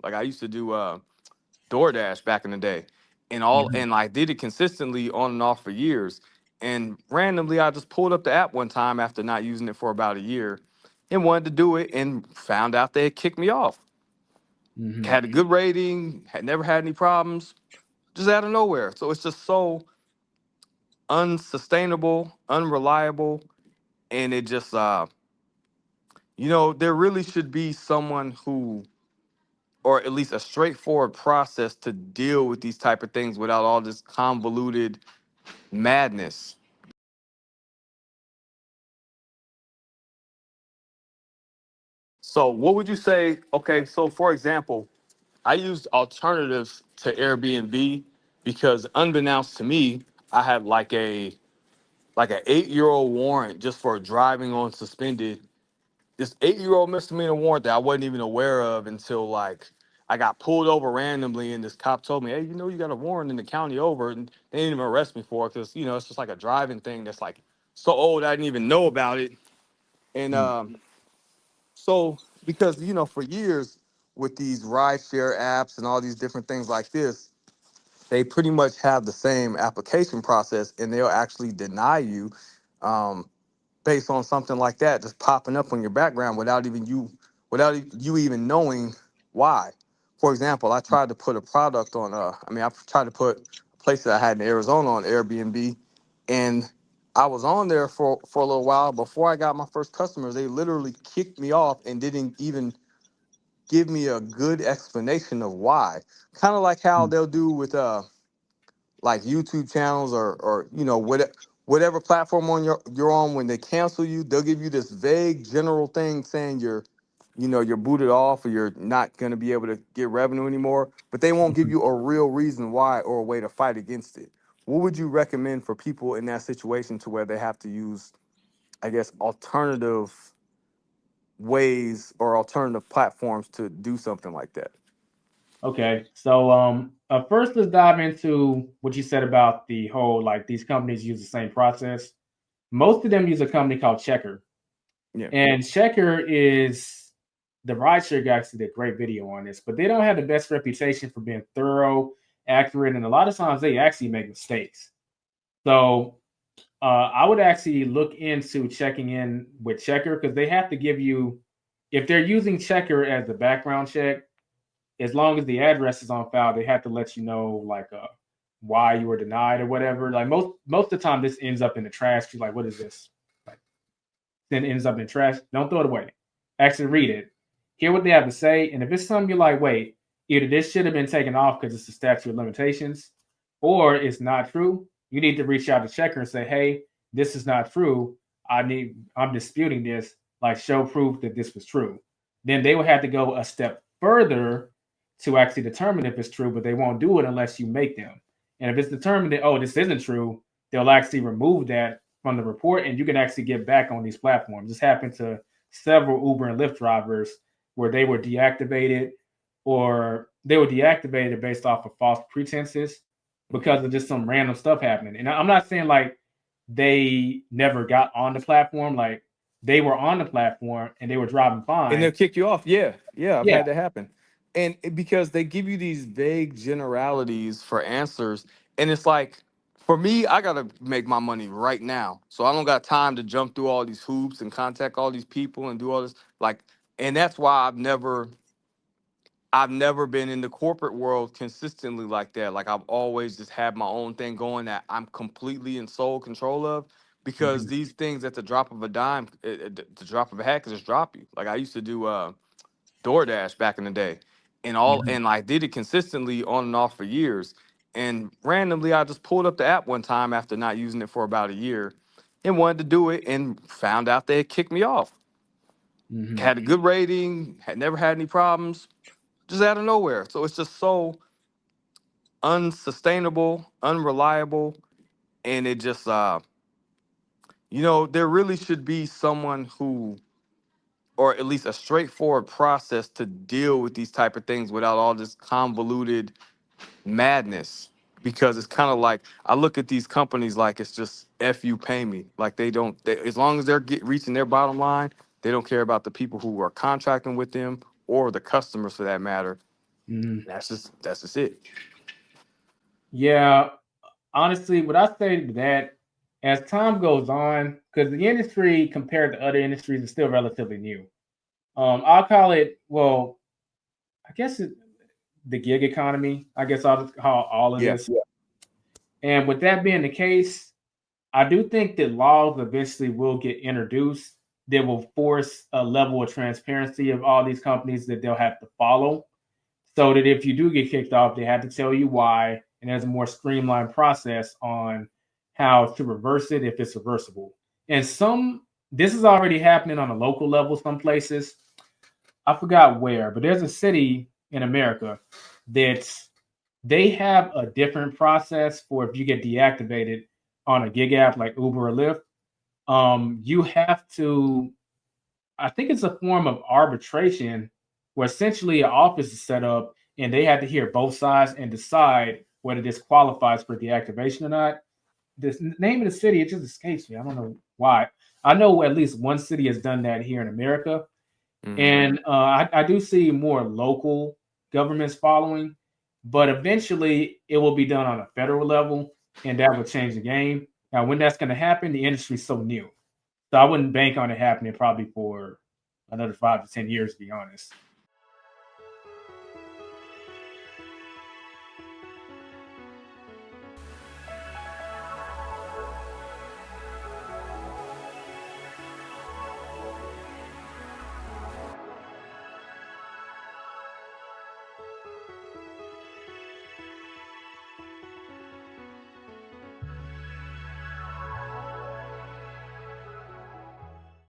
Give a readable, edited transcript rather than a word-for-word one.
Like I used to do Doordash back in the day, Hmm. and I did it consistently on and off for years. And randomly, I just pulled up the app one time after not using it for about a year, and wanted to do it, and found out they had kicked me off. Hmm. Had a good rating, had never had any problems, just out of nowhere. So it's just so unsustainable, unreliable, and it just there really should be someone who, or at least a straightforward process to deal with these type of things without all this convoluted madness. So what would you say? Okay, so for example, I used alternatives to Airbnb because unbeknownst to me, I had like an 8-year old warrant just for driving on suspended. This 8-year old misdemeanor warrant that I wasn't even aware of until like I got pulled over randomly, and this cop told me, "Hey, you got a warrant in the county over," and they didn't even arrest me for it because it's just like a driving thing that's like so old I didn't even know about it. And so because for years with these rideshare apps and all these different things like this, they pretty much have the same application process, and they'll actually deny you um, based on something like that just popping up on your background without you even knowing why. For example, I tried to put a product on I tried to put a place that I had in Arizona on Airbnb, and I was on there for a little while. Before I got my first customers, they literally kicked me off and didn't even give me a good explanation of why. Kind of like how they'll do with like YouTube channels, or whatever platform you're on. When they cancel you, they'll give you this vague general thing saying you're booted off, or you're not going to be able to get revenue anymore, but they won't give you a real reason why or a way to fight against it. What would you recommend for people in that situation to where they have to use, I guess, alternative ways or alternative platforms to do something like that? Okay, so first let's dive into what you said about the whole like these companies use the same process. Most of them use a company called Checker, Yeah. and Checker is the rideshare guy actually did a great video on this, but they don't have the best reputation for being thorough, accurate, and a lot of times they actually make mistakes. So I would actually look into checking in with Checker because they have to give you, if they're using Checker as the background check, as long as the address is on file, they have to let you know like why you were denied or whatever. Like most of the time, this ends up in the trash. You're like, what is this? Like, then it ends up in the trash. Don't throw it away. Actually, read it. Hear what they have to say, and if it's something you're like, wait, either this should have been taken off because it's the statute of limitations, or it's not true, you need to reach out to Checker and say, hey, this is not true. I'm disputing this. Like, show proof that this was true. Then they will have to go a step further to actually determine if it's true, but they won't do it unless you make them. And if it's determined that, oh, this isn't true, they'll actually remove that from the report and you can actually get back on these platforms. This happened to several Uber and Lyft drivers where they were deactivated or they were deactivated based off of false pretenses because of just some random stuff happening. And I'm not saying like they never got on the platform, like they were on the platform and they were driving And fine. they'll kick you off. Yeah, yeah, I've Yeah, had that happen. And because they give you these vague generalities for answers, and it's like, for me, I gotta make my money right now, so I don't got time to jump through all these hoops and contact all these people and do all this. Like, and that's why I've never been in the corporate world consistently like that. Like I've always just had my own thing going that I'm completely in sole control of, because hmm these things at the drop of a dime, the drop of a hat, can just drop you. Like I used to do Doordash back in the day, hmm and I did it consistently on and off for years. And randomly, I just pulled up the app one time after not using it for about a year, and wanted to do it, and found out they had kicked me off. hmm Had a good rating, had never had any problems, just out of nowhere. So it's just so unsustainable, unreliable, and it just there really should be someone who, or at least a straightforward process to deal with these type of things without all this convoluted madness. Because it's kind of like I look at these companies like it's just f you pay me. Like as long as they're reaching their bottom line, they don't care about the people who are contracting with them or the customers for that matter. That's just it. Yeah, honestly, what I say to that, as time goes on, because the industry compared to other industries is still relatively new. I'll call it, well, I guess the gig economy. I guess I'll just call all of Yeah. this. And with that being the case, I do think that laws eventually will get introduced that will force a level of transparency of all these companies that they'll have to follow. So that if you do get kicked off, they have to tell you why, and there's a more streamlined process on how to reverse it if it's reversible. And this is already happening on a local level. Some places, I forgot where, but there's a city in America that they have a different process for if you get deactivated on a gig app like Uber or Lyft. You have to, I think it's a form of arbitration where essentially an office is set up and they have to hear both sides and decide whether this qualifies for deactivation or not. This name of the city, it just escapes me. I don't know why. I know at least one city has done that here in America. And I do see more local governments following, but eventually it will be done on a federal level, and that will change the game. Now, when that's going to happen, the industry's so new. So I wouldn't bank on it happening probably for another 5 to 10 years, to be honest.